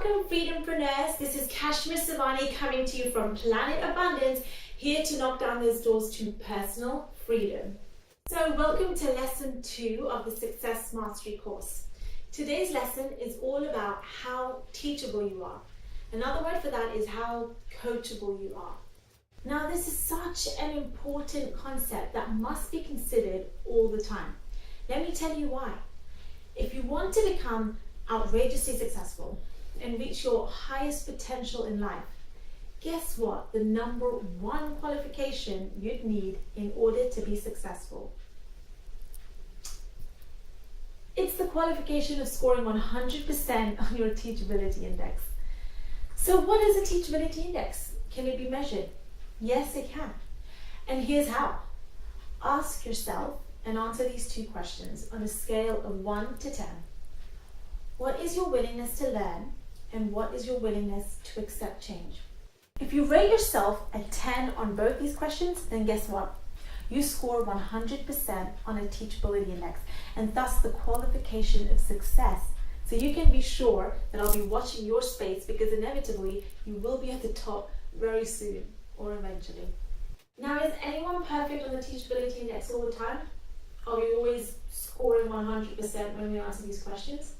Welcome Freedompreneurs, this is KASHMEER SAVANI coming to you from Planet Abundance, here to knock down those doors to personal freedom. So welcome to lesson 2 of the Success Mastery course. Today's lesson is all about how teachable you are. Another word for that is how coachable you are. Now this is such an important concept that must be considered all the time. Let me tell you why. If you want to become outrageously successful and reach your highest potential in life, guess what? The number one qualification you'd need in order to be successful. It's the qualification of scoring 100% on your Teachability Index. So what is a Teachability Index? Can it be measured? Yes, it can. And here's how. Ask yourself and answer these 2 questions on a scale of 1 to 10. What is your willingness to learn, and what is your willingness to accept change? If you rate yourself a 10 on both these questions, then guess what? You score 100% on a Teachability Index, and thus the qualification of success. So you can be sure that I'll be watching your space, because inevitably you will be at the top very soon or eventually. Now, is anyone perfect on the Teachability Index all the time? Are we always scoring 100% when we answer these questions?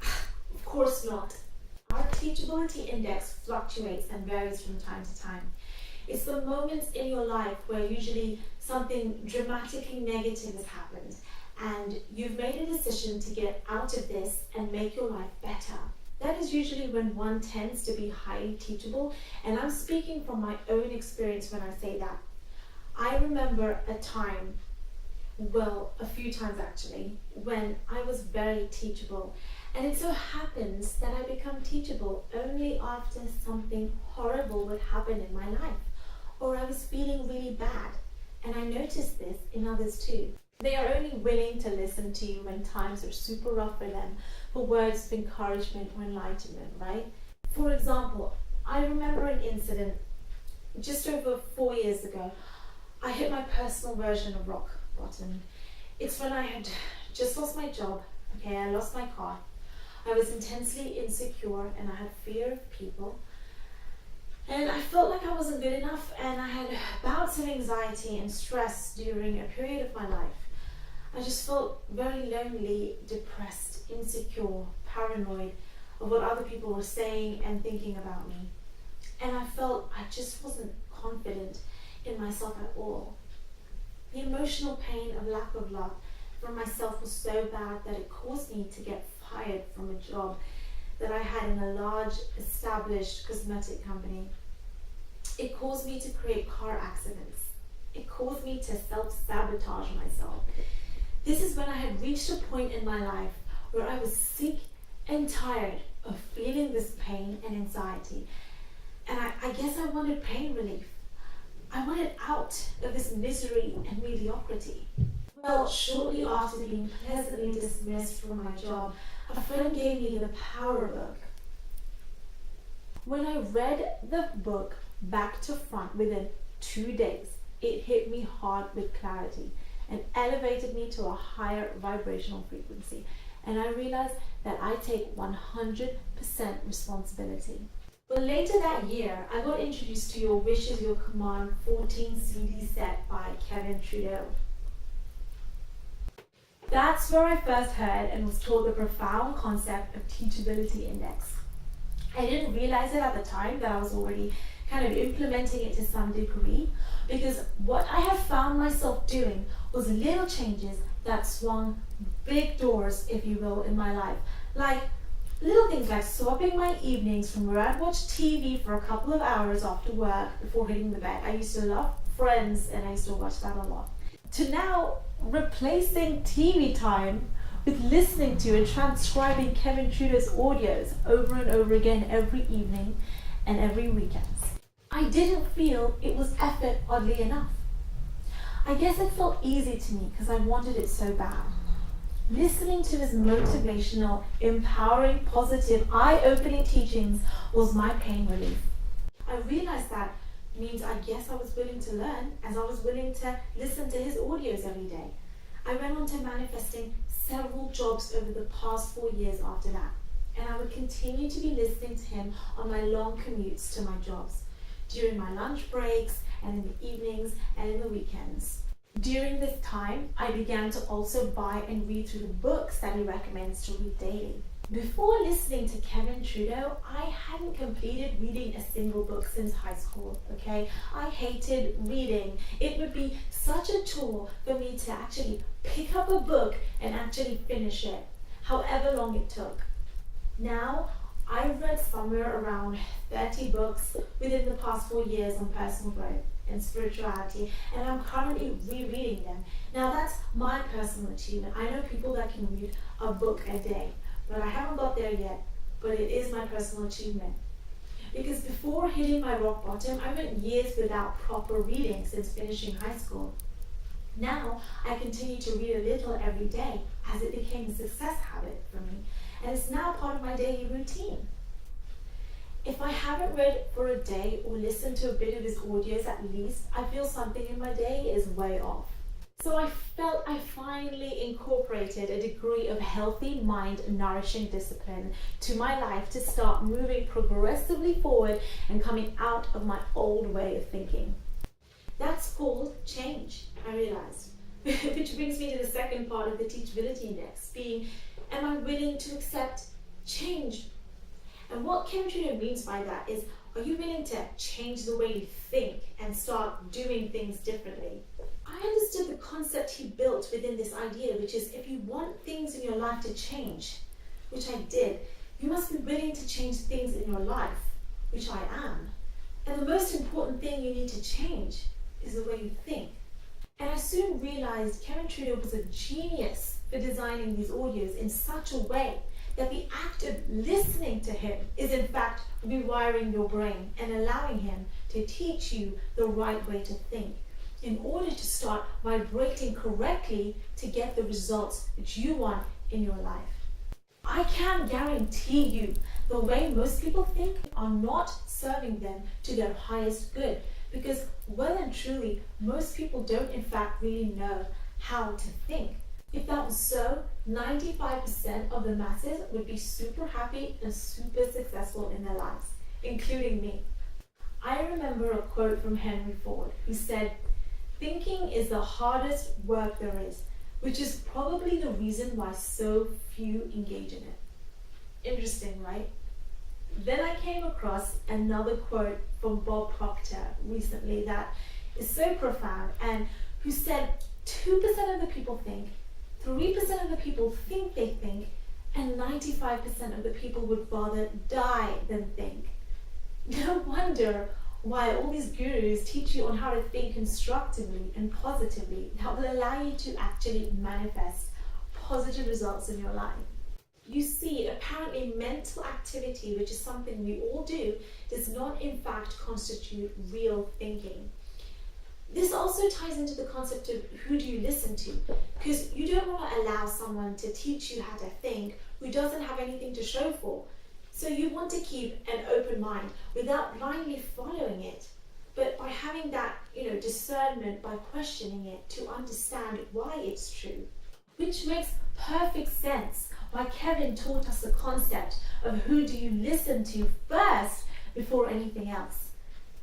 Of course not. Our Teachability Index fluctuates and varies from time to time. It's the moments in your life where usually something dramatically negative has happened and you've made a decision to get out of this and make your life better. That is usually when one tends to be highly teachable, and I'm speaking from my own experience when I say that. I remember a time, well, a few times actually, when I was very teachable. And it so happens that I become teachable only after something horrible would happen in my life, or I was feeling really bad. And I noticed this in others too. They are only willing to listen to you when times are super rough for them, for words of encouragement or enlightenment, right? For example, I remember an incident just over 4 years ago. I hit my personal version of rock bottom. It's when I had just lost my job, okay, I lost my car. I was intensely insecure and I had fear of people. And I felt like I wasn't good enough, and I had bouts of anxiety and stress during a period of my life. I just felt very lonely, depressed, insecure, paranoid of what other people were saying and thinking about me. And I felt I just wasn't confident in myself at all. The emotional pain of lack of love for myself was so bad that it caused me to get fired from a job that I had in a large established cosmetic company. It caused me to create car accidents. It caused me to self-sabotage myself. This is when I had reached a point in my life where I was sick and tired of feeling this pain and anxiety. And I guess I wanted pain relief. I wanted out of this misery and mediocrity. Well, shortly after being pleasantly dismissed from my job, a friend gave me the Power book. When I read the book back to front within 2 days, it hit me hard with clarity and elevated me to a higher vibrational frequency. And I realized that I take 100% responsibility. Well, later that year, I got introduced to Your Wish is Your Command 14 CD set by Kevin Trudeau. That's where I first heard and was taught the profound concept of Teachability Index. I didn't realize it at the time that I was already kind of implementing it to some degree, because what I have found myself doing was little changes that swung big doors, if you will, in my life. Like little things like swapping my evenings from where I'd watch TV for a couple of hours after work before hitting the bed. I used to love Friends and I used to watch that a lot. To now replacing TV time with listening to and transcribing Kevin Trudeau's audios over and over again every evening and every weekend. I didn't feel it was effort, oddly enough. I guess it felt easy to me because I wanted it so bad. Listening to his motivational, empowering, positive, eye-opening teachings was my pain relief. I realized that means I guess I was willing to learn, as I was willing to listen to his audios every day. I went on to manifesting several jobs over the past 4 years after that. And I I would continue to be listening to him on my long commutes to my jobs, during my lunch breaks, and in the evenings and in the weekends. During this time, I began to also buy and read through the books that he recommends to read daily. Before listening to Kevin Trudeau, I hadn't completed reading a single book since high school, okay? I hated reading. It would be such a chore for me to actually pick up a book and actually finish it, however long it took. Now, I've read somewhere around 30 books within the past 4 years on personal growth and spirituality, and I'm currently rereading them. Now, that's my personal achievement. I know people that can read a book a day, but I haven't got there yet, but it is my personal achievement. Because before hitting my rock bottom, I went years without proper reading since finishing high school. Now, I continue to read a little every day as it became a success habit for me, and it's now part of my daily routine. If I haven't read for a day or listened to a bit of his audios at least, I feel something in my day is way off. So I felt I finally incorporated a degree of healthy mind nourishing discipline to my life to start moving progressively forward and coming out of my old way of thinking. That's called change, I realized. Which brings me to the second part of the Teachability Index, being, am I willing to accept change? And what Kevin Trudeau means by that is, are you willing to change the way you think and start doing things differently? I understood the concept he built within this idea, which is if you want things in your life to change, which I did, you must be willing to change things in your life, which I am. And the most important thing you need to change is the way you think. And I soon realized Kevin Trudeau was a genius for designing these audios in such a way that the act of listening to him is in fact rewiring your brain and allowing him to teach you the right way to think in order to start vibrating correctly to get the results that you want in your life. I can guarantee you the way most people think are not serving them to their highest good, because well and truly most people don't in fact really know how to think. If that was so, 95% of the masses would be super happy and super successful in their lives, including me. I remember a quote from Henry Ford who said, "Thinking is the hardest work there is," which is probably the reason why so few engage in it. Interesting, right? Then I came across another quote from Bob Proctor recently that is so profound, and who said 2% of the people think, 3% of the people think they think, and 95% of the people would rather die than think. No wonder why all these gurus teach you on how to think constructively and positively that will allow you to actually manifest positive results in your life. You see, apparently mental activity, which is something we all do, does not in fact constitute real thinking. This also ties into the concept of who do you listen to, because you don't want to allow someone to teach you how to think who doesn't have anything to show for. So you want to keep an open mind without blindly following it, but by having that, discernment, by questioning it to understand why it's true. Which makes perfect sense why Kevin taught us the concept of who do you listen to first before anything else.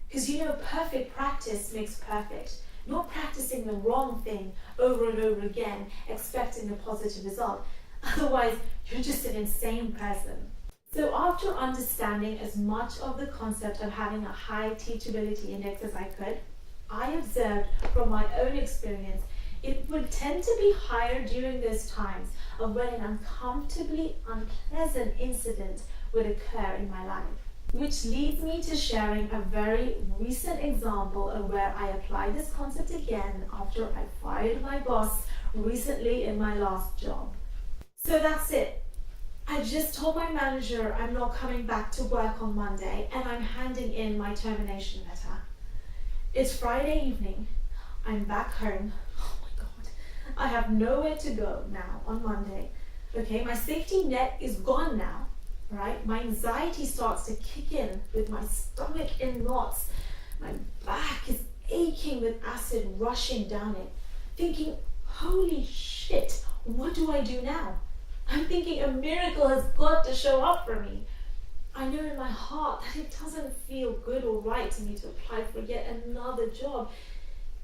Because perfect practice makes perfect. Not practicing the wrong thing over and over again, expecting a positive result. Otherwise, you're just an insane person. So after understanding as much of the concept of having a high teachability index as I could, I observed from my own experience it would tend to be higher during those times of when an uncomfortably unpleasant incident would occur in my life. Which leads me to sharing a very recent example of where I applied this concept again after I fired my boss recently in my last job. So that's it. I just told my manager I'm not coming back to work on Monday and I'm handing in my termination letter. It's Friday evening. I'm back home. Oh my God. I have nowhere to go now on Monday. Okay, my safety net is gone now. Right? My anxiety starts to kick in with my stomach in knots. My back is aching with acid rushing down it. Thinking, holy shit, what do I do now? I'm thinking a miracle has got to show up for me. I know in my heart that it doesn't feel good or right to me to apply for yet another job.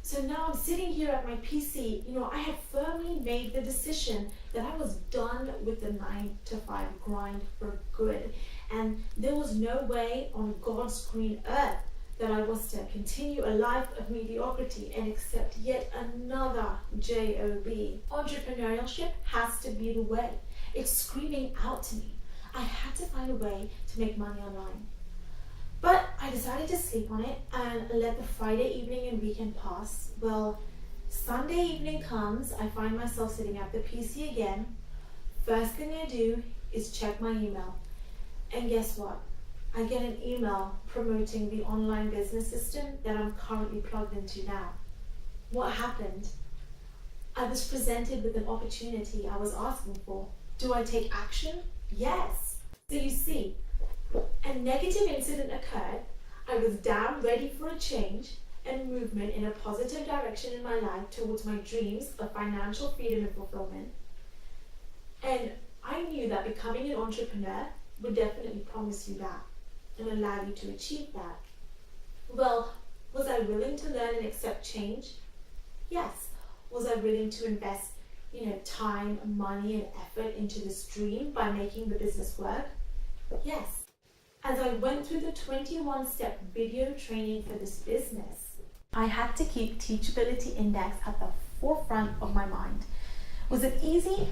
So now I'm sitting here at my PC, I had firmly made the decision that I was done with the 9-to-5 grind for good. And there was no way on God's green earth that I was to continue a life of mediocrity and accept yet another job. Entrepreneurship has to be the way. It's screaming out to me. I had to find a way to make money online. But I decided to sleep on it and let the Friday evening and weekend pass. Well, Sunday evening comes, I find myself sitting at the PC again. First thing I do is check my email. And guess what? I get an email promoting the online business system that I'm currently plugged into now. What happened? I was presented with an opportunity I was asking for. Do I take action? Yes. So you see, a negative incident occurred. I was down, ready for a change and movement in a positive direction in my life towards my dreams of financial freedom and fulfillment. And I knew that becoming an entrepreneur would definitely promise you that and allow you to achieve that. Well, was I willing to learn and accept change? Yes. Was I willing to invest, time, money, and effort into this dream by making the business work? Yes. As I went through the 21-step video training for this business, I had to keep Teachability Index at the forefront of my mind. Was it easy?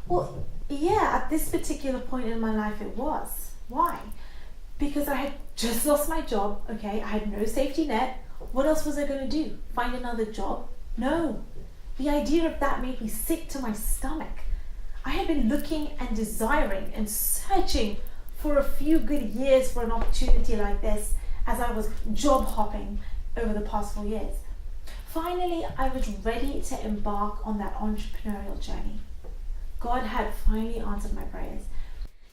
Well, yeah, at this particular point in my life it was. Why? Because I had just lost my job, okay? I had no safety net. What else was I going to do? Find another job? No. The idea of that made me sick to my stomach. I had been looking and desiring and searching for a few good years for an opportunity like this as I was job hopping over the past 4 years. Finally, I was ready to embark on that entrepreneurial journey. God had finally answered my prayers.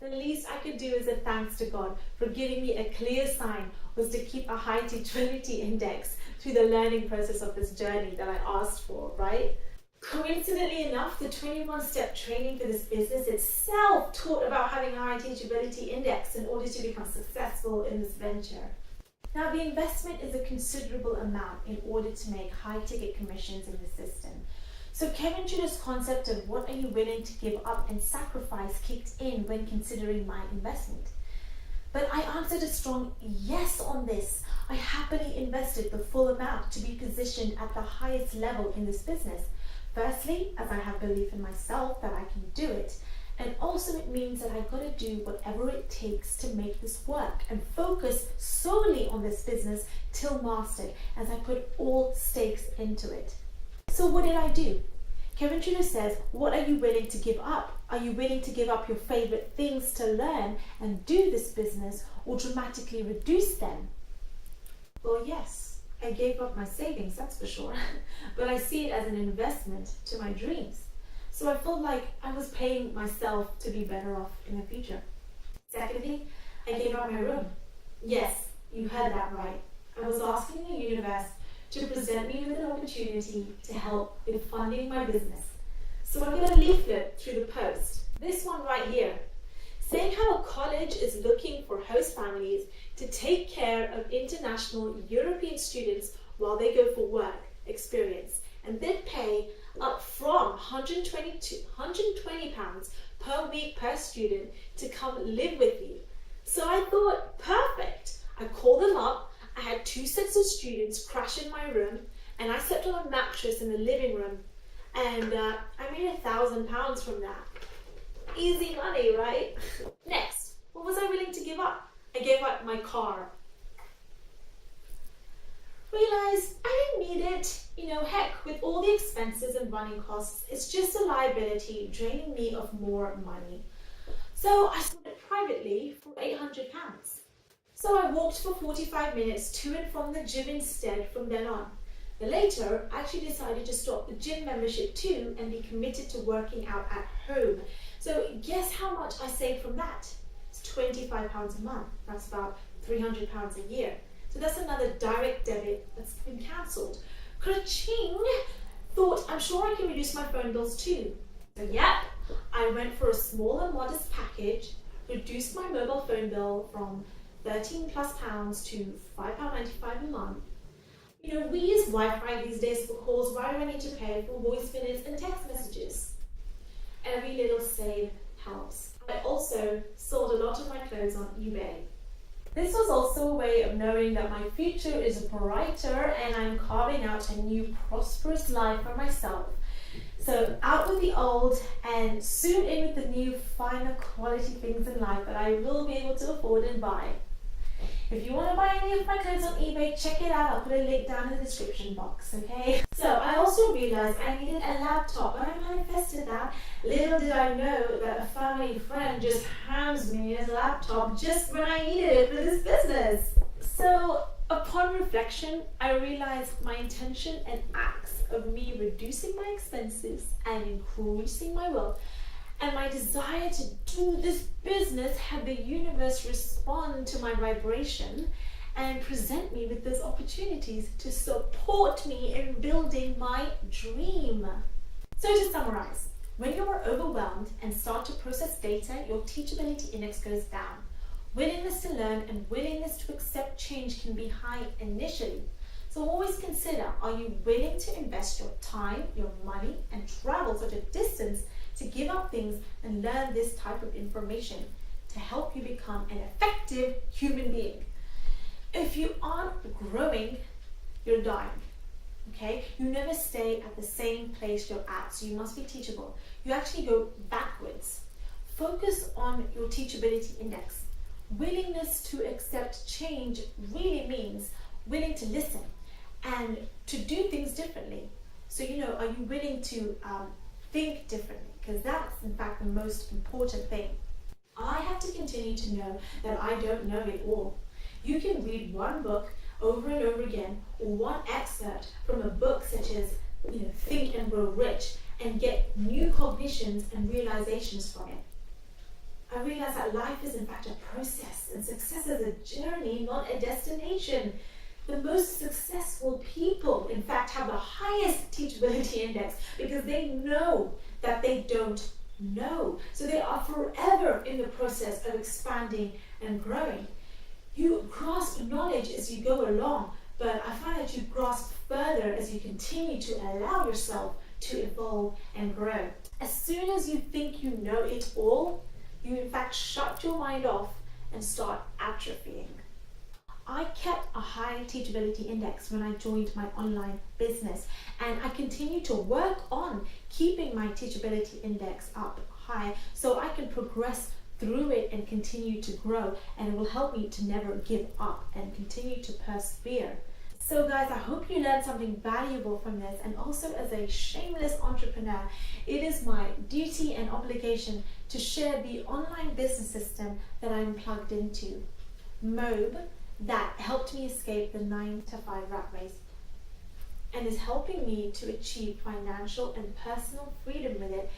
The least I could do as a thanks to God for giving me a clear sign was to keep a high Teachability Index through the learning process of this journey that I asked for, right? Coincidentally enough, the 21-step training for this business itself taught about having a high Teachability Index in order to become successful in this venture. Now, the investment is a considerable amount in order to make high-ticket commissions in the system. So Kevin Tudor's concept of what are you willing to give up and sacrifice kicked in when considering my investment. But I answered a strong yes on this. I happily invested the full amount to be positioned at the highest level in this business. Firstly, as I have belief in myself that I can do it. And also it means that I've got to do whatever it takes to make this work and focus solely on this business till mastered as I put all stakes into it. So what did I do? Kevin Tudor says, what are you willing to give up? Are you willing to give up your favorite things to learn and do this business or dramatically reduce them? Well, yes, I gave up my savings, that's for sure. But I see it as an investment to my dreams. So I felt like I was paying myself to be better off in the future. Secondly, I gave up my room. Yes, you heard that right. I was asking the universe to present me with an opportunity to help with funding my business. So I got a leaflet through the post. This one right here, saying how a college is looking for host families to take care of international European students while they go for work experience, and they'd pay up from £120 per week per student to come live with you. So I thought, perfect. I called them up. I had 2 sets of students crash in my room, and I slept on a mattress in the living room, and I made £1,000 from that. Easy money, right? Next, what was I willing to give up? I gave up my car. Realized I didn't need it. Heck, with all the expenses and running costs, it's just a liability draining me of more money. So I sold it privately for £800. So I walked for 45 minutes to and from the gym instead from then on. But later, I actually decided to stop the gym membership too and be committed to working out at home. So guess how much I saved from that? It's £25 a month. That's about £300 a year. So that's another direct debit that's been cancelled. Ka-ching! Thought, I'm sure I can reduce my phone bills too. So yep, I I went for a small and modest package, reduced my mobile phone bill from £13+ to £5.95 a month. You know, we use Wi-Fi these days for calls. Why do I need to pay for voice minutes and text messages? Every little save helps. I also sold a lot of my clothes on eBay. This was also a way of knowing that my future is brighter and I'm carving out a new prosperous life for myself. So out with the old and soon in with the new, finer quality things in life that I will be able to afford and buy. If you want to buy any of my clothes on eBay, check it out. I'll put a link down in the description box, okay? So I also realized I needed a laptop, and I manifested that. Little did I know that a family friend just hands me his laptop just when I needed it for this business. So upon reflection, I realized my intention and acts of me reducing my expenses and increasing my wealth and my desire to do this business had the universe respond to my vibration and present me with those opportunities to support me in building my dream. So to summarize, when you are overwhelmed and start to process data, your teachability index goes down. Willingness to learn and willingness to accept change can be high initially. So always consider, are you willing to invest your time, your money, and travel such a distance to give up things and learn this type of information to help you become an effective human being? If you aren't growing, you're dying. Okay? You never stay at the same place you're at, so you must be teachable. You actually go backwards. Focus on your teachability index. Willingness to accept change really means willing to listen and to do things differently. So, you know, are you willing to think differently? Because that's in fact the most important thing. I have to continue to know that I don't know it all. You can read one book over and over again, or one excerpt from a book such as, you know, Think and Grow Rich, and get new cognitions and realizations from it. I realized that life is in fact a process, and success is a journey, not a destination. The most successful people, in fact, have the highest teachability index because they know that they don't know. So they are forever in the process of expanding and growing. You grasp knowledge as you go along, but I find that you grasp further as you continue to allow yourself to evolve and grow. As soon as you think you know it all, you in fact shut your mind off and start atrophying. I kept a high teachability index when I joined my online business, and I continue to work on keeping my teachability index up high so I can progress through it and continue to grow, and it will help me to never give up and continue to persevere. So guys, I hope you learned something valuable from this, and also as a shameless entrepreneur, it is my duty and obligation to share the online business system that I'm plugged into, MOBE, that helped me escape the 9-to-5 rat race and is helping me to achieve financial and personal freedom with it.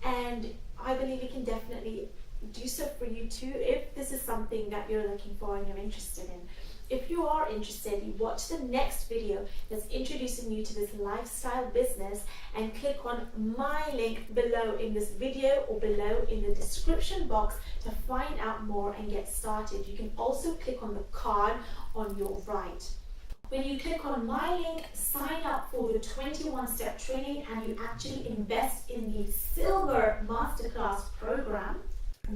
And I believe it can definitely do so for you too if this is something that you're looking for and you're interested in. If you are interested, you watch the next video that's introducing you to this lifestyle business, and click on my link below in this video or below in the description box to find out more and get started. You can also click on the card on your right. When you click on my link, sign up for the 21-step training, and you actually invest in the Silver Masterclass program,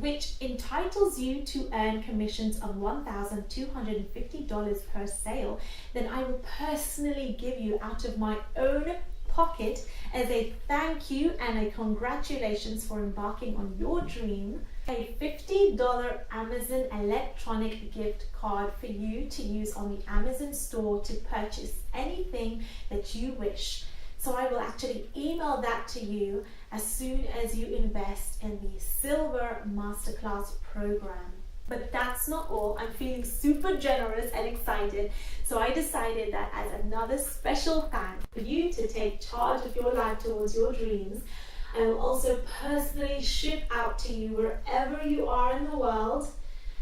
which entitles you to earn commissions of $1,250 per sale. Then I will personally give you out of my own pocket as a thank you and a congratulations for embarking on your dream, a $50 Amazon electronic gift card for you to use on the Amazon store to purchase anything that you wish. So I will actually email that to you as soon as you invest in the Silver Masterclass program. But that's not all. I'm feeling super generous and excited. So I decided that as another special thanks for you to take charge of your life towards your dreams, I will also personally ship out to you wherever you are in the world,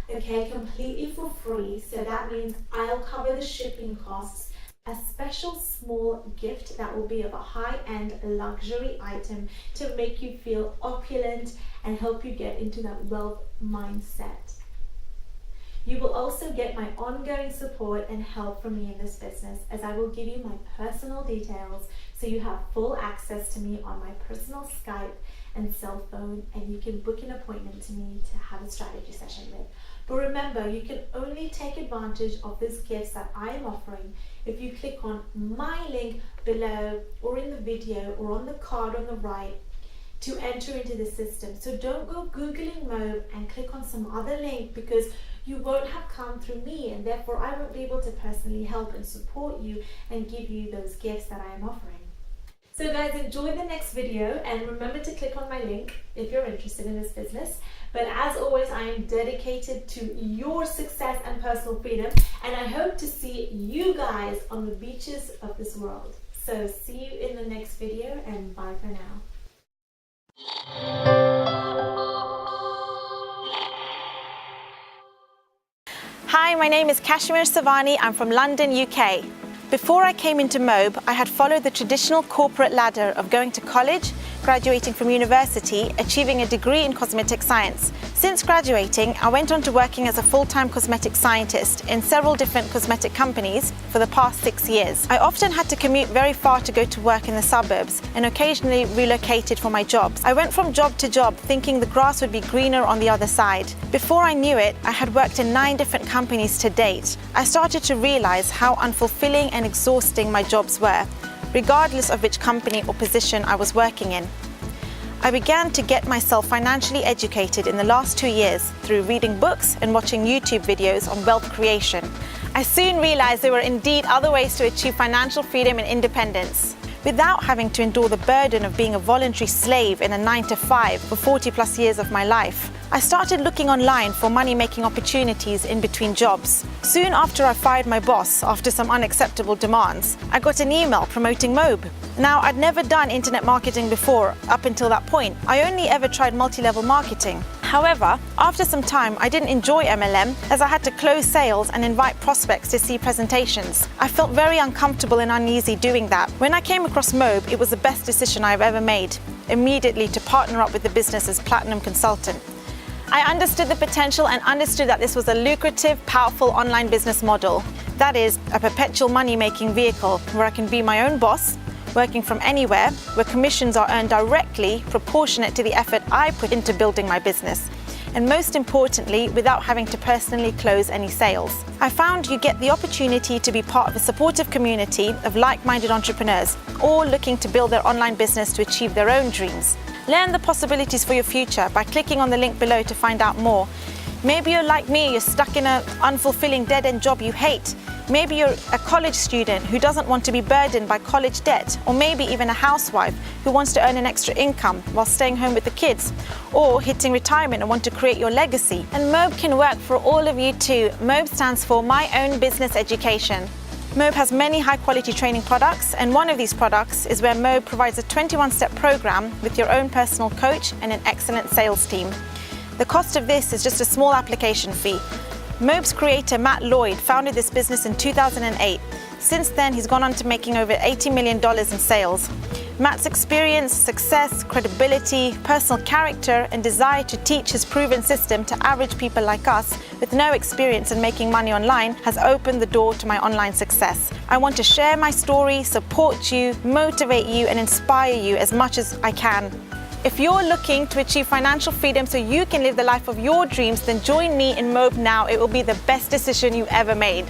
okay, completely for free. So that means I'll cover the shipping costs. a special small gift that will be of a high-end luxury item to make you feel opulent and help you get into that wealth mindset. You will also get my ongoing support and help from me in this business, as I will give you my personal details so you have full access to me on my personal Skype and cell phone, and you can book an appointment to me to have a strategy session with. But remember, you can only take advantage of these gifts that I am offering if you click on my link below or in the video or on the card on the right to enter into the system. So don't go Googling Mobe and click on some other link, because you won't have come through me, and therefore I won't be able to personally help and support you and give you those gifts that I am offering. So guys, enjoy the next video, and remember to click on my link if you're interested in this business. But as always, I am dedicated to your success and personal freedom, and I hope to see you guys on the beaches of this world. So see you in the next video, and bye for now. Hi, my name is KASHMEER SAVANI. I'm from London, UK. Before I came into Mobe, I had followed the traditional corporate ladder of going to college, graduating from university, achieving a degree in cosmetic science. Since graduating, I went on to working as a full-time cosmetic scientist in several different cosmetic companies for the past 6 years. I often had to commute very far to go to work in the suburbs, and occasionally relocated for my jobs. I went from job to job thinking the grass would be greener on the other side. Before I knew it, I had worked in 9 different companies to date. I started to realize how unfulfilling and exhausting my jobs were, regardless of which company or position I was working in. I began to get myself financially educated in the last 2 years through reading books and watching YouTube videos on wealth creation. I soon realized there were indeed other ways to achieve financial freedom and independence without having to endure the burden of being a voluntary slave in a 9-to-5 for 40+ years of my life. I started looking online for money-making opportunities in between jobs. Soon after I fired my boss after some unacceptable demands, I got an email promoting Mobe. Now, I'd never done internet marketing before up until that point. I only ever tried multi-level marketing. However, after some time, I didn't enjoy MLM, as I had to close sales and invite prospects to see presentations. I felt very uncomfortable and uneasy doing that. When I came across Mobe, it was the best decision I've ever made, immediately to partner up with the business as Platinum Consultant. I understood the potential and understood that this was a lucrative, powerful online business model. That is, a perpetual money-making vehicle where I can be my own boss, working from anywhere, where commissions are earned directly, proportionate to the effort I put into building my business, and most importantly, without having to personally close any sales. I found you get the opportunity to be part of a supportive community of like-minded entrepreneurs, all looking to build their online business to achieve their own dreams. Learn the possibilities for your future by clicking on the link below to find out more. Maybe you're like me, you're stuck in an unfulfilling dead-end job you hate. Maybe you're a college student who doesn't want to be burdened by college debt, or maybe even a housewife who wants to earn an extra income while staying home with the kids, or hitting retirement and want to create your legacy. And Mobe can work for all of you too. Mobe stands for My Own Business Education. Mobe has many high-quality training products, and one of these products is where Mobe provides a 21-step program with your own personal coach and an excellent sales team. The cost of this is just a small application fee. Mobe's creator, Matt Lloyd, founded this business in 2008. Since then, he's gone on to making over $80 million in sales. Matt's experience, success, credibility, personal character, and desire to teach his proven system to average people like us with no experience in making money online has opened the door to my online success. I want to share my story, support you, motivate you, and inspire you as much as I can. If you're looking to achieve financial freedom so you can live the life of your dreams, then join me in Mobe now. It will be the best decision you ever made.